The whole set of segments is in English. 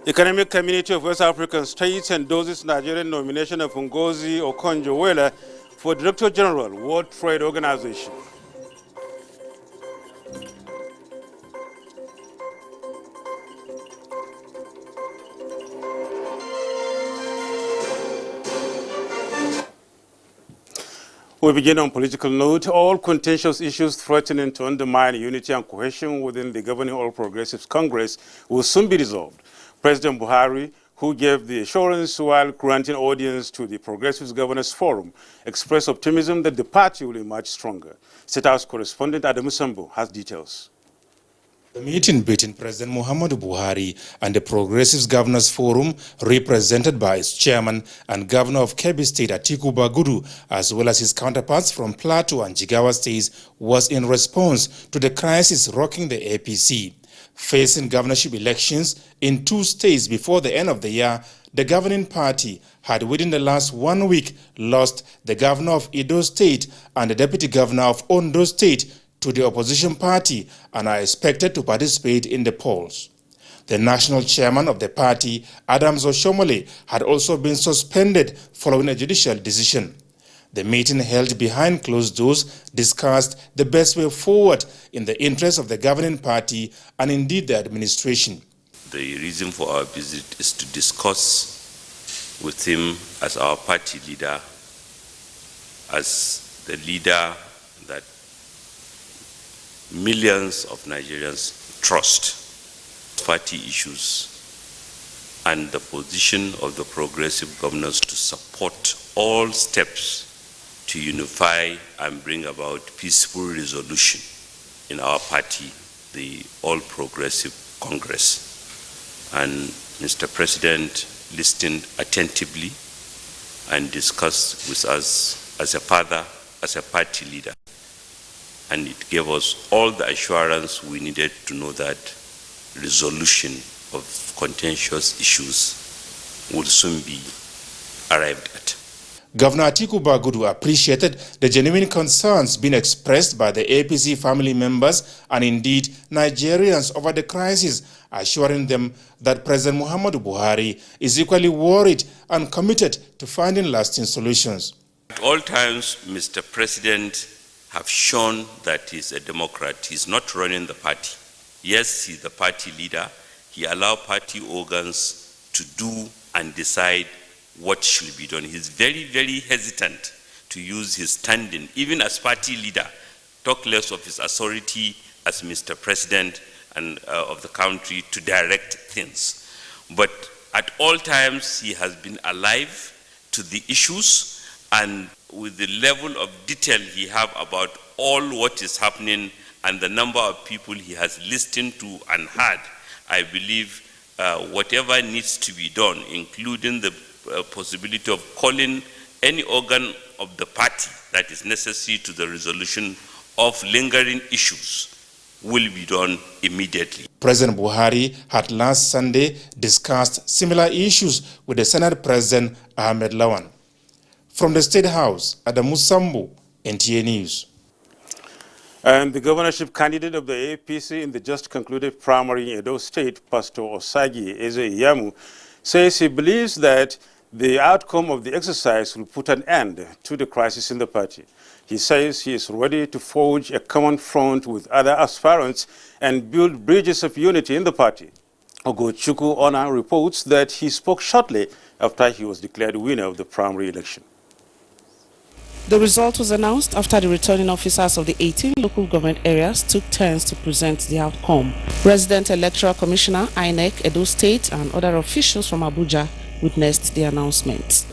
Economic Community of West African States endorses Nigerian nomination of Ngozi Okonjo-Iweala for Director General, World Trade Organization. We begin on political note. All contentious issues threatening to undermine unity and cohesion within the governing All Progressives Congress will soon be resolved. President Buhari, who gave the assurance while granting audience to the Progressives Governors Forum, expressed optimism that the party will emerge stronger. State House correspondent Adamu Sambo has details. The meeting between President Muhammadu Buhari and the Progressives Governors Forum, represented by its chairman and governor of Kebbi State, Atiku Bagudu, as well as his counterparts from Plateau and Jigawa states, was in response to the crisis rocking the APC. Facing governorship elections in 2 states before the end of the year, the governing party had within the last 1 week lost the governor of Edo State and the deputy governor of Ondo State to the opposition party and are expected to participate in the polls. The national chairman of the party, Adams Oshomole, had also been suspended following a judicial decision. The meeting held behind closed doors discussed the best way forward in the interest of the governing party and indeed the administration. The reason for our visit is to discuss with him as our party leader, as the leader that millions of Nigerians trust, party issues and the position of the progressive governors to support all steps to unify and bring about peaceful resolution in our party, the All Progressive Congress. And Mr. President listened attentively and discussed with us as a father, as a party leader. And it gave us all the assurance we needed to know that resolution of contentious issues will soon be arrived at. Governor Atiku Bagudu appreciated the genuine concerns being expressed by the APC family members and indeed Nigerians over the crisis, assuring them that President Muhammadu Buhari is equally worried and committed to finding lasting solutions. At all times, Mr. President have shown that he's a Democrat. He's not running the party. Yes, he's the party leader. He allows party organs to do and decide what should be done. He's very, very hesitant to use his standing, even as party leader, talk less of his authority as Mr. President and of the country to direct things. But at all times, he has been alive to the issues, and with the level of detail he have about all what is happening and the number of people he has listened to and heard, I believe whatever needs to be done, including the possibility of calling any organ of the party that is necessary to the resolution of lingering issues, will be done immediately. President Buhari had last Sunday discussed similar issues with the Senate President Ahmed Lawan. From the State House, Adamu Sambo, NTA News. And the governorship candidate of the APC in the just concluded primary in Edo State, Pastor Osagi Eze-Iyamu, says he believes that the outcome of the exercise will put an end to the crisis in the party. He says he is ready to forge a common front with other aspirants and build bridges of unity in the party. Ogochukwu Ona reports that he spoke shortly after he was declared winner of the primary election. The result was announced after the returning officers of the 18 local government areas took turns to present the outcome. Resident Electoral Commissioner, INEC, Edo State, and other officials from Abuja witnessed the announcement.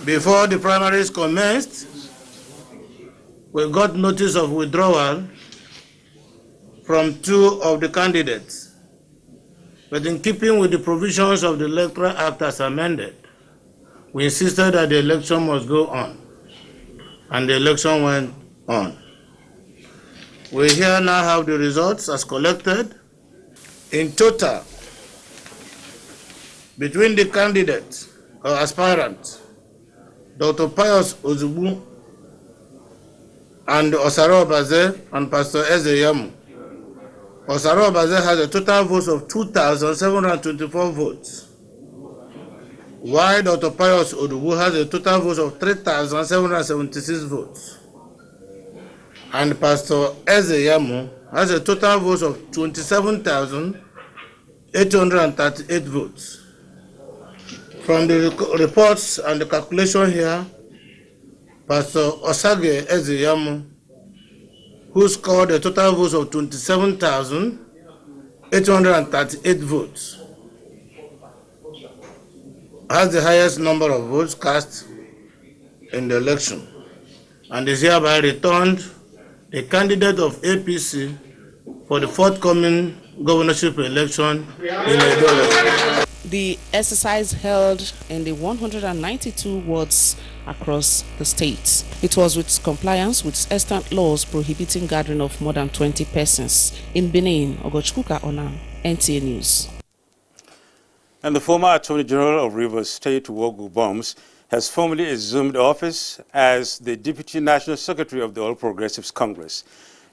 Before the primaries commenced, we got notice of withdrawal from 2 of the candidates. But in keeping with the provisions of the Electoral Act as amended, we insisted that the election must go on. And the election went on. We here now have the results as collected. In total, between the candidates or aspirants, Dr. Pius Ozubu and Osaro Obaze and Pastor Eze-Iyamu, Osaro Obaze has a total vote of 2,724 votes, while Dr. Pius Odubu has a total vote of 3,776 votes. And Pastor Eze Yamu has a total vote of 27,838 votes. From the reports and the calculation here, Pastor Osage Eze Yamu, who scored a total vote of 27,838 votes, has the highest number of votes cast in the election and is hereby returned the candidate of APC for the forthcoming governorship election in Edo. The exercise held in the 192 wards across the state. It was with compliance with extant laws prohibiting gathering of more than 20 persons. In Benin, Ogochkuka Onam, NTA News. And the former Attorney General of Rivers State, Wogu Bombs, has formally assumed office as the Deputy National Secretary of the All Progressives Congress.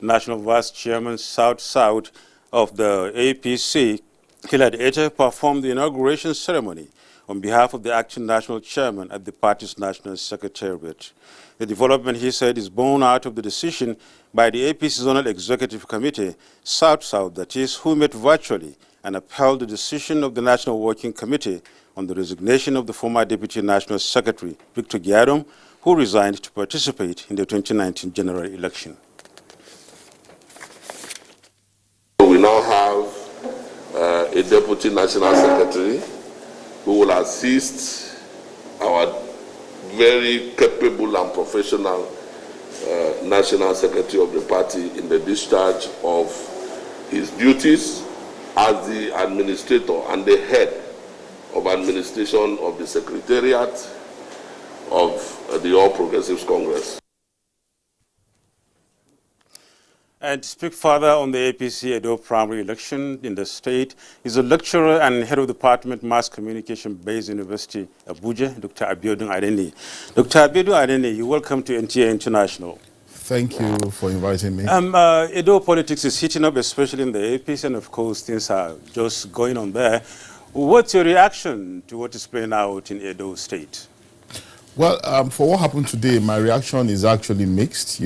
National Vice Chairman South-South of the APC, Hilad Ete, performed the inauguration ceremony on behalf of the acting national chairman at the party's national secretariat. The development, he said, is born out of the decision by the APC Zonal Executive Committee, South-South, that is, who met virtually and upheld the decision of the National Working Committee on the resignation of the former Deputy National Secretary, Victor Giadom, who resigned to participate in the 2019 general election. We now have a Deputy National Secretary who will assist our very capable and professional National Secretary of the party in the discharge of his duties as the administrator and the head of administration of the Secretariat of the All Progressives Congress. And to speak further on the APC Edo primary election in the state is a lecturer and head of the Department of Mass Communication based University, Abuja, Dr. Abiodun Adeni. Dr. Abiodun Adeni, you're welcome to NTA International. Thank you for inviting me. Edo politics is heating up, especially in the APC, and of course things are just going on there. What's your reaction to what is playing out in Edo State? Well, for what happened today, my reaction is actually mixed,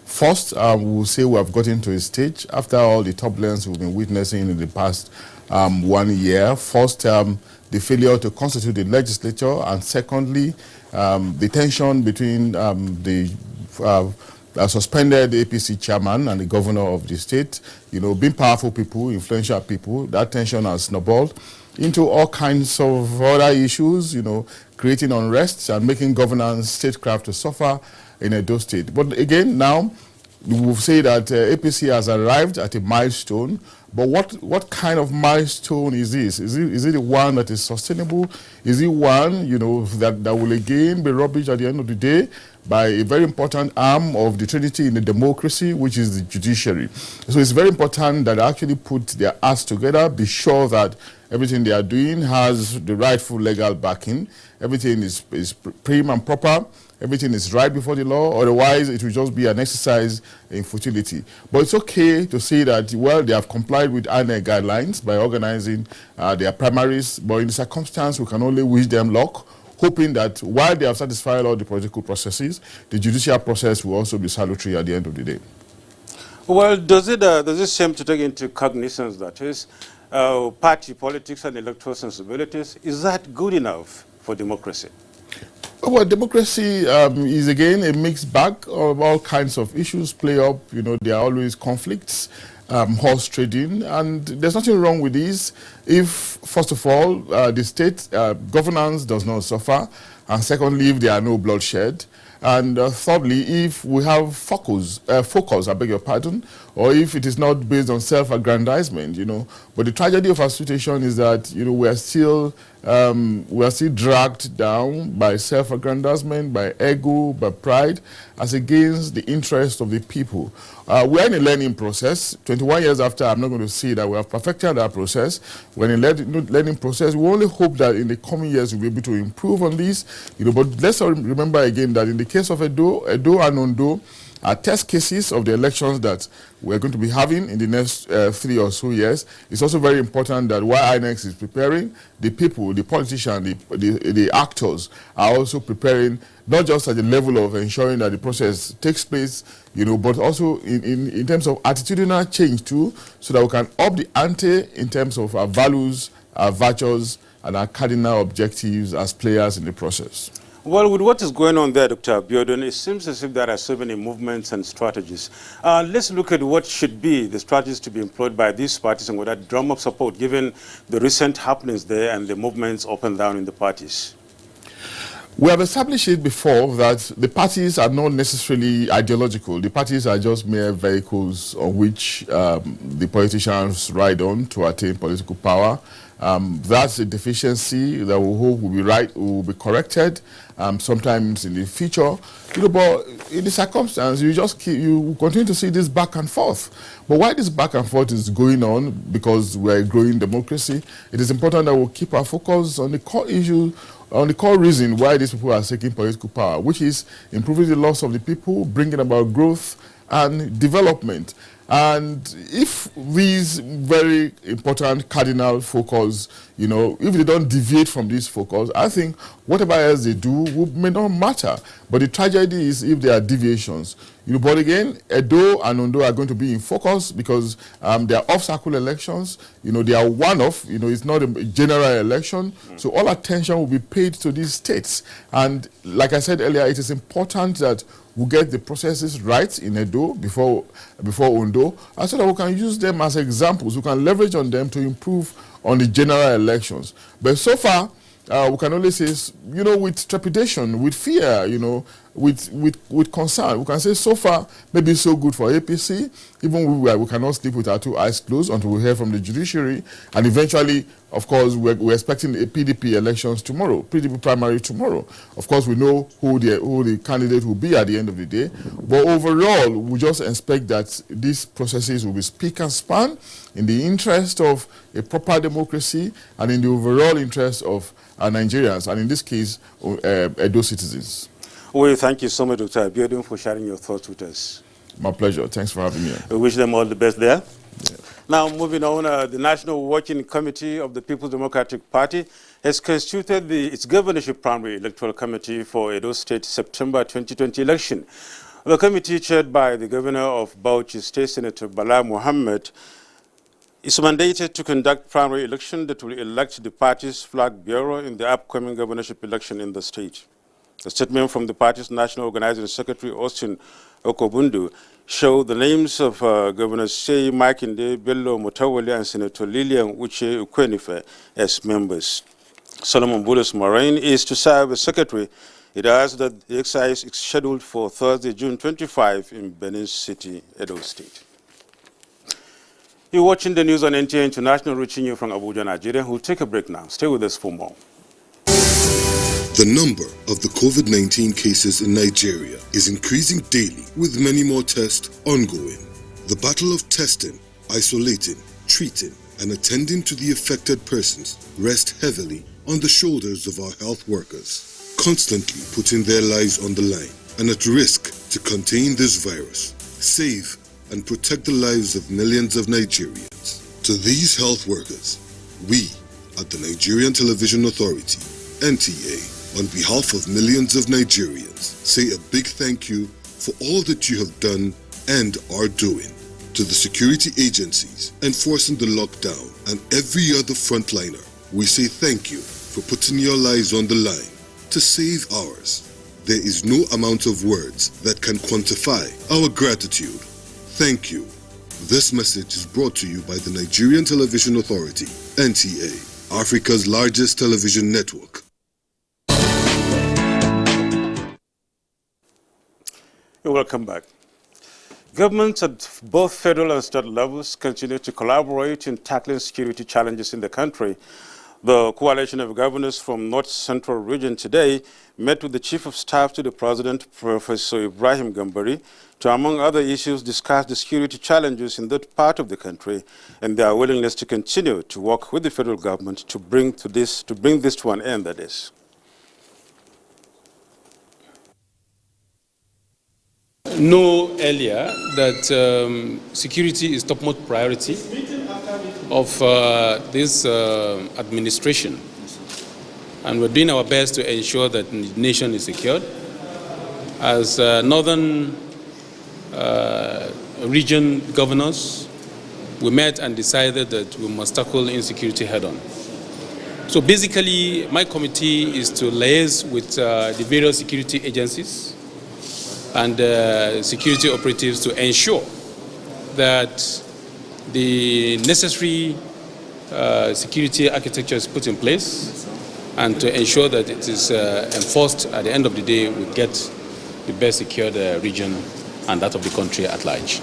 First, we'll say we have gotten to a stage after all the turbulence we've been witnessing in the past 1 year. First, the failure to constitute the legislature, and secondly, the tension between the suspended APC chairman and the governor of the state. Being powerful people, influential people, that tension has snowballed into all kinds of other issues, creating unrest and making governance statecraft to suffer in Edo State. But again, now, we will say that APC has arrived at a milestone, but what kind of milestone is this? Is it one that is sustainable? Is it one, that will again be rubbish at the end of the day by a very important arm of the trinity in the democracy, which is the judiciary? So it's very important that they actually put their acts together, be sure that everything they are doing has the rightful legal backing, everything is prim and proper, everything is right before the law, otherwise it will just be an exercise in futility. But it's okay to say that, well, they have complied with INEC guidelines by organizing their primaries, but in the circumstance, we can only wish them luck, hoping that while they have satisfied all the political processes, the judicial process will also be salutary at the end of the day. Well, does it seem to take into cognizance that is party politics and electoral sensibilities? Is that good enough for democracy? Well, democracy is again a mixed bag of all kinds of issues play up. There are always conflicts, horse trading, and there's nothing wrong with this if, first of all, the state governance does not suffer, and secondly, if there are no bloodshed, and thirdly, if we have focus, I beg your pardon, or if it is not based on self-aggrandizement, But the tragedy of our situation is that, we are still dragged down by self-aggrandizement, by ego, by pride, as against the interest of the people. We are in a learning process. 21 years after, I'm not going to say that we have perfected our process. We're in a learning process. We only hope that in the coming years we'll be able to improve on this. But let's remember again that in the case of Edo and Ondo, test cases of the elections that we're going to be having in the next 3 or so years. It's also very important that while INEX is preparing, the people, the politicians, the actors are also preparing, not just at the level of ensuring that the process takes place, but also in terms of attitudinal change too, so that we can up the ante in terms of our values, our virtues, and our cardinal objectives as players in the process. Well, with what is going on there, Dr. Abiodun, it seems as if there are so many movements and strategies. Let's look at what should be the strategies to be employed by these parties and with that drum of support, given the recent happenings there and the movements up and down in the parties. We have established it before that the parties are not necessarily ideological. The parties are just mere vehicles on which the politicians ride on to attain political power. That's a deficiency that we hope will be corrected sometimes in the future. But in the circumstance, you continue to see this back and forth. But why this back and forth is going on, because we're a growing democracy, it is important that we keep our focus on the core issue, on the core reason why these people are seeking political power, which is improving the lives of the people, bringing about growth and development. And if these very important cardinal focus, if they don't deviate from this focus, I think whatever else they do may not matter. But the tragedy is if there are deviations. But again, Edo and Ondo are going to be in focus because they are off-cycle elections. They are one-off. It's not a general election. So all attention will be paid to these states. And like I said earlier, it is important that we get the processes right in Edo before Ondo, and so that we can use them as examples. We can leverage on them to improve on the general elections. But so far, we can only say, with trepidation, with fear, with concern, we can say so far, maybe so good for APC. Even we cannot sleep with our 2 eyes closed until we hear from the judiciary. And eventually, of course, we're expecting a PDP elections tomorrow, PDP primary tomorrow. Of course, we know who the candidate will be at the end of the day. But overall, we just expect that these processes will be spick and span in the interest of a proper democracy and in the overall interest of our Nigerians, and in this case, Edo citizens. Well, thank you so much, Dr. Abiodun, for sharing your thoughts with us. My pleasure. Thanks for having me. We wish them all the best there. Yeah. Now, moving on, the National Working Committee of the People's Democratic Party has constituted its governorship primary electoral committee for Edo State September 2020 election. The committee, chaired by the governor of Bauchi State, Senator Bala Mohammed, is mandated to conduct primary election that will elect the party's flag bearer in the upcoming governorship election in the state. A statement from the party's National Organizing Secretary, Austin Okobundu, showed the names of Governors Seyi Makinde, Bello Mutawali, and Senator Lilian Uche Ukwenife as members. Solomon Bulus Moraine is to serve as secretary. It adds that the exercise is scheduled for Thursday, June 25 in Benin City, Edo State. You're watching the news on NTA International, reaching you from Abuja, Nigeria. We'll take a break now. Stay with us for more. The number of the COVID-19 cases in Nigeria is increasing daily, with many more tests ongoing. The battle of testing, isolating, treating, and attending to the affected persons rests heavily on the shoulders of our health workers, constantly putting their lives on the line and at risk to contain this virus, save and protect the lives of millions of Nigerians. To these health workers, we at the Nigerian Television Authority, NTA, on behalf of millions of Nigerians, say a big thank you for all that you have done and are doing. To the security agencies enforcing the lockdown and every other frontliner, we say thank you for putting your lives on the line to save ours. There is no amount of words that can quantify our gratitude. Thank you. This message is brought to you by the Nigerian Television Authority, NTA, Africa's largest television network. Welcome back. Governments at both federal and state levels continue to collaborate in tackling security challenges in the country. The coalition of governors from North Central region today met with the Chief of Staff to the President, Professor Ibrahim Gambari, to, among other issues, discuss the security challenges in that part of the country and their willingness to continue to work with the federal government to bring this to an end, that is. know earlier that security is topmost priority of this administration. And we're doing our best to ensure that the nation is secured. As northern region governors, we met and decided that we must tackle insecurity head-on. So basically, my committee is to liaise with the various security agencies and security operatives to ensure that the necessary security architecture is put in place, and to ensure that it is enforced. At the end of the day, we get the best secured region and that of the country at large.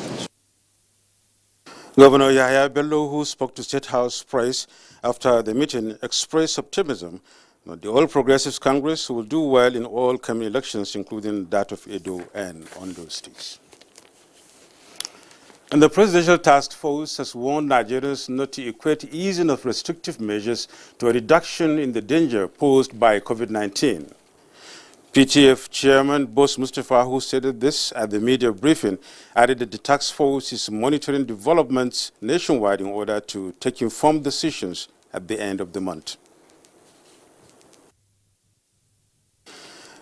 Governor Yahya Bello, who spoke to State House Press after the meeting, expressed optimism that the All Progressives Congress will do well in all coming elections, including that of Edo and Ondo states. And the Presidential Task Force has warned Nigerians not to equate easing of restrictive measures to a reduction in the danger posed by COVID-19. PTF Chairman Boss Mustafa, who stated this at the media briefing, added that the task force is monitoring developments nationwide in order to take informed decisions at the end of the month.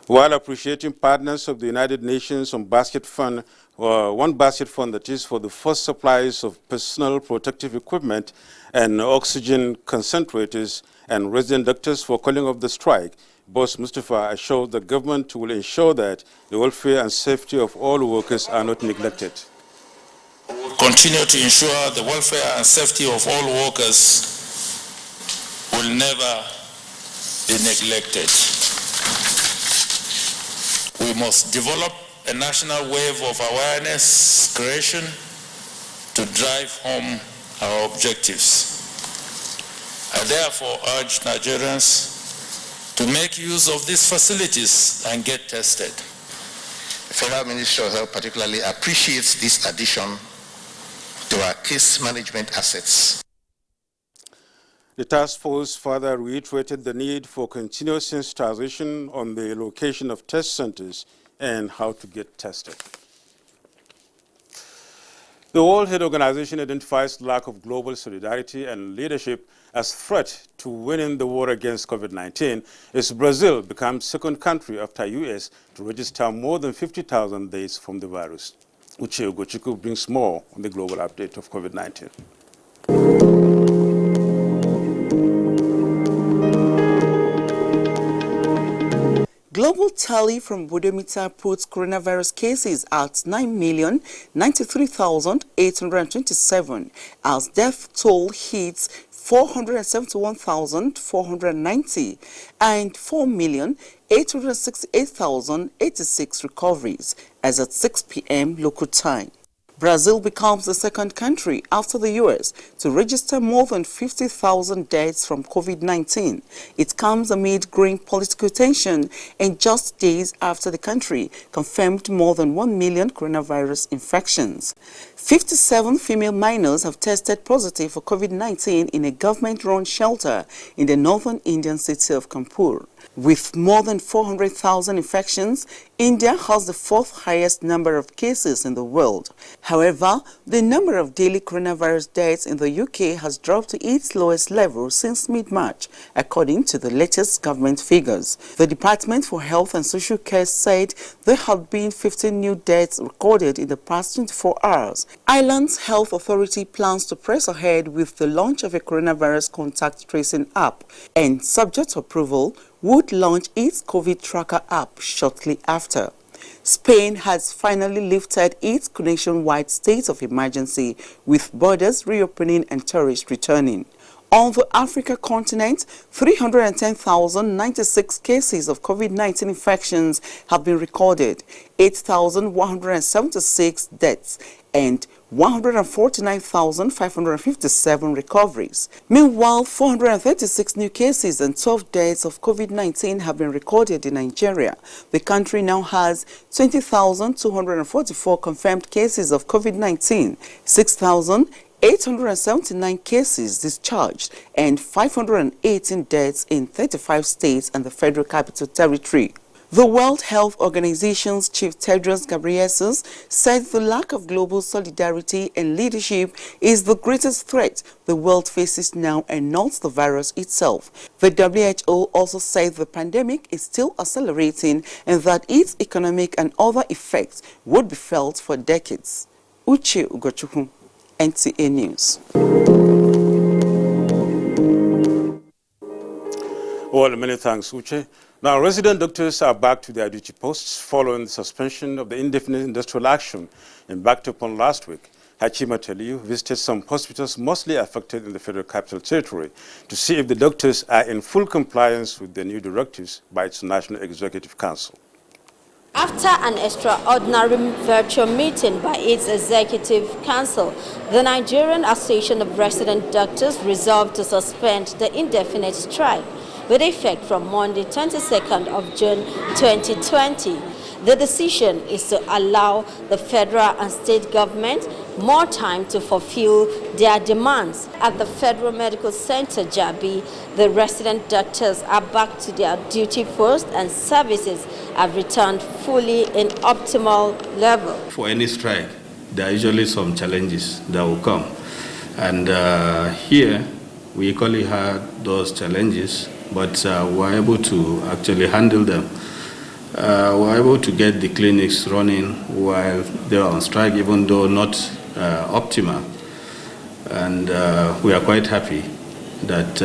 While appreciating partners of the United Nations on basket fund, one basket fund that is for the first supplies of personal protective equipment and oxygen concentrators and resident doctors for calling off the strike, Boss Mustafa assured the government will ensure that the welfare and safety of all workers are not neglected. We will continue to ensure the welfare and safety of all workers will never be neglected. We must develop a national wave of awareness creation to drive home our objectives. I therefore urge Nigerians to make use of these facilities and get tested. The Federal Ministry of Health particularly appreciates this addition to our case management assets. The task force further reiterated the need for continuous sensitization on the location of test centers and how to get tested. The World Health Organization identifies lack of global solidarity and leadership as threat to winning the war against COVID-19 as Brazil becomes second country after U.S. to register more than 50,000 deaths from the virus. Uche Ugochukwu brings more on the global update of COVID-19. Global tally from Bodometer puts coronavirus cases at 9,093,827 as death toll hits 471,490 and 4,868,086 recoveries as at 6 p.m. local time. Brazil becomes the second country after the U.S. to register more than 50,000 deaths from COVID-19. It comes amid growing political tension and just days after the country confirmed more than 1 million coronavirus infections. 57 female minors have tested positive for COVID-19 in a government-run shelter in the northern Indian city of Kanpur. With more than 400,000 infections, India has the fourth highest number of cases in the world. However, the number of daily coronavirus deaths in the UK has dropped to its lowest level since mid-March, according to the latest government figures. The Department for Health and Social Care said there have been 15 new deaths recorded in the past 24 hours. Ireland's health authority plans to press ahead with the launch of a coronavirus contact tracing app and, subject to approval, would launch its COVID tracker app shortly after. Spain has finally lifted its nationwide state of emergency with borders reopening and tourists returning. On the Africa continent, 310,096 cases of COVID-19 infections have been recorded, 8,176 deaths, and 149,557 recoveries. Meanwhile, 436 new cases and 12 deaths of COVID-19 have been recorded in Nigeria. The country now has 20,244 confirmed cases of COVID-19, 6,879 cases discharged, and 518 deaths in 35 states and the Federal Capital Territory. The World Health Organization's Chief Tedros Ghebreyesus said the lack of global solidarity and leadership is the greatest threat the world faces now and not the virus itself. The WHO also said the pandemic is still accelerating and that its economic and other effects would be felt for decades. Uche Ugochukwu, NTA News. Well, many thanks, Uche. Now, resident doctors are back to their duty posts following the suspension of the indefinite industrial action embarked upon last week. Hachima Teliu visited some hospitals mostly affected in the Federal Capital Territory to see if the doctors are in full compliance with the new directives by its National Executive Council. After an extraordinary virtual meeting by its Executive Council, the Nigerian Association of Resident Doctors resolved to suspend the indefinite strike with effect from Monday, 22nd of June 2020. The decision is to allow the federal and state government more time to fulfill their demands. At the Federal Medical Center, Jabi, the resident doctors are back to their duty post and services have returned fully in optimal level. For any strike, there are usually some challenges that will come. And here, we equally had those challenges, but we're able to actually handle them. We're able to get the clinics running while they're on strike, even though not optimal. And we are quite happy that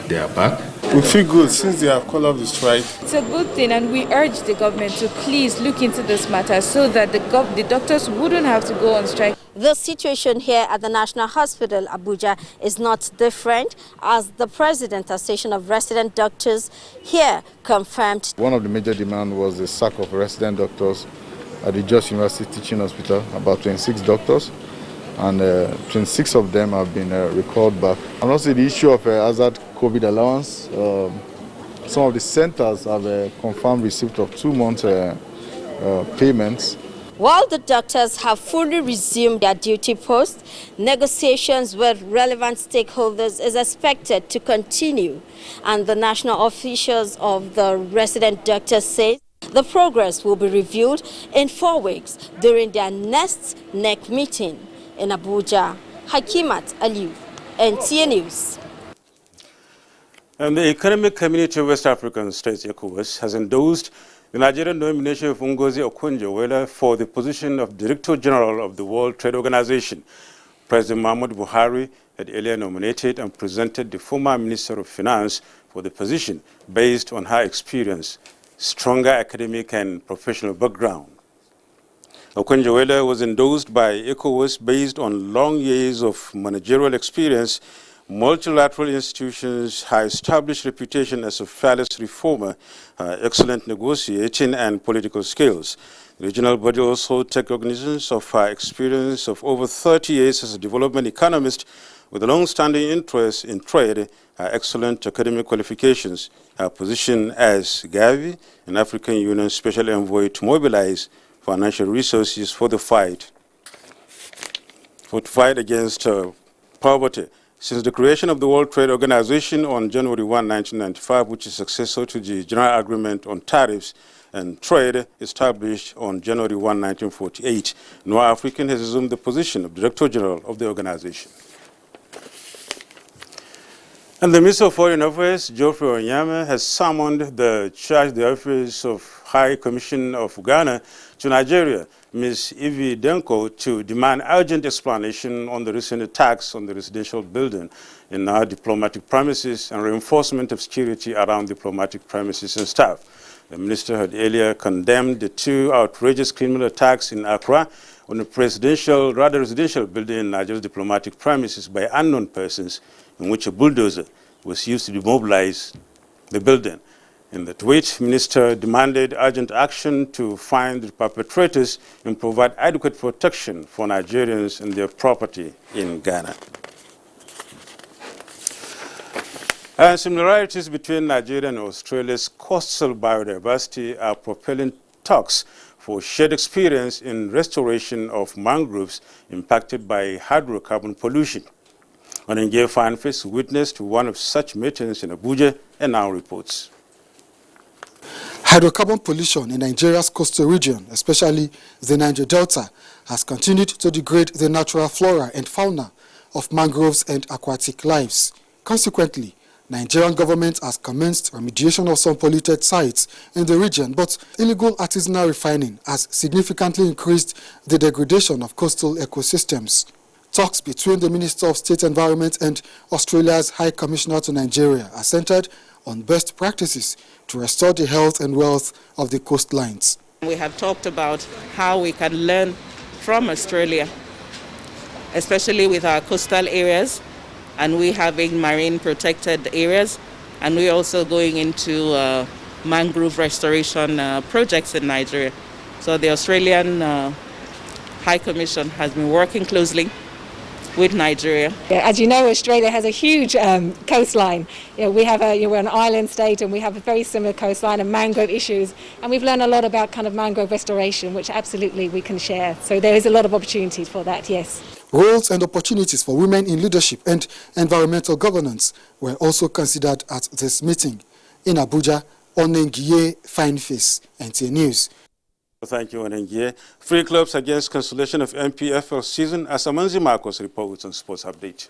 they are back. We feel good since they have called off the strike. It's a good thing, and we urge the government to please look into this matter so that the doctors wouldn't have to go on strike. The situation here at the National Hospital, Abuja, is not different, as the President Association of Resident Doctors here confirmed. One of the major demands was the sack of resident doctors at the Jos University Teaching Hospital, about 26 doctors, and 26 of them have been recalled back. And also the issue of hazard COVID allowance. Some of the centers have confirmed receipt of 2 months payments. While the doctors have fully resumed their duty posts, negotiations with relevant stakeholders is expected to continue. And the national officials of the resident doctors say the progress will be reviewed in 4 weeks during their next NEC meeting in Abuja. Hakimat Aliu, NTA News. And the Economic Community of West African States, ECOWAS, has endorsed the Nigerian nomination of Ngozi Okonjo-Iweala for the position of Director General of the World Trade Organization. President Muhammadu Buhari had earlier nominated and presented the former Minister of Finance for the position based on her experience, stronger academic and professional background. Okonjo-Iweala was endorsed by ECOWAS based on long years of managerial experience, multilateral institutions, her established reputation as a fearless reformer, excellent negotiating and political skills. The regional body also takes cognizance of her experience of over 30 years as a development economist with a long-standing interest in trade, her excellent academic qualifications, her position as Gavi, an African Union Special Envoy to mobilize financial resources for the fight against poverty. Since the creation of the World Trade Organization on January 1, 1995, which is successor to the General Agreement on Tariffs and Trade established on January 1, 1948, no African has assumed the position of Director General of the organization. And the Minister of Foreign Affairs, Geoffrey Onyema, has summoned the Office of High Commission of Ghana to Nigeria, Ms. Evie Denko, to demand urgent explanation on the recent attacks on the residential building in our diplomatic premises and reinforcement of security around diplomatic premises and staff. The minister had earlier condemned the 2 outrageous criminal attacks in Accra on a residential building in Nigeria's diplomatic premises by unknown persons, in which a bulldozer was used to demobilize the building. In the tweet, Minister demanded urgent action to find the perpetrators and provide adequate protection for Nigerians and their property in Ghana. And similarities between Nigeria and Australia's coastal biodiversity are propelling talks for shared experience in restoration of mangroves impacted by hydrocarbon pollution. Onenge Fanface witnessed one of such meetings in Abuja and now reports. Hydrocarbon pollution in Nigeria's coastal region, especially the Niger Delta, has continued to degrade the natural flora and fauna of mangroves and aquatic lives. Consequently, Nigerian government has commenced remediation of some polluted sites in the region, but illegal artisanal refining has significantly increased the degradation of coastal ecosystems. Talks between the Minister of State Environment and Australia's High Commissioner to Nigeria are centered on best practices to restore the health and wealth of the coastlines. We have talked about how we can learn from Australia, especially with our coastal areas, and we having marine protected areas, and we're also going into mangrove restoration projects in Nigeria. So the Australian High Commission has been working closely with Nigeria. As you know, Australia has a huge coastline. We have we're an island state, and we have a very similar coastline and mangrove issues. And we've learned a lot about kind of mangrove restoration, which absolutely we can share. So there is a lot of opportunities for that, yes. Roles and opportunities for women in leadership and environmental governance were also considered at this meeting. In Abuja, Onengiye Fineface, NTA News. Thank you, Onengiye. Free clubs against cancellation of MPFL season, as Amanzi Marcos reports on Sports Update.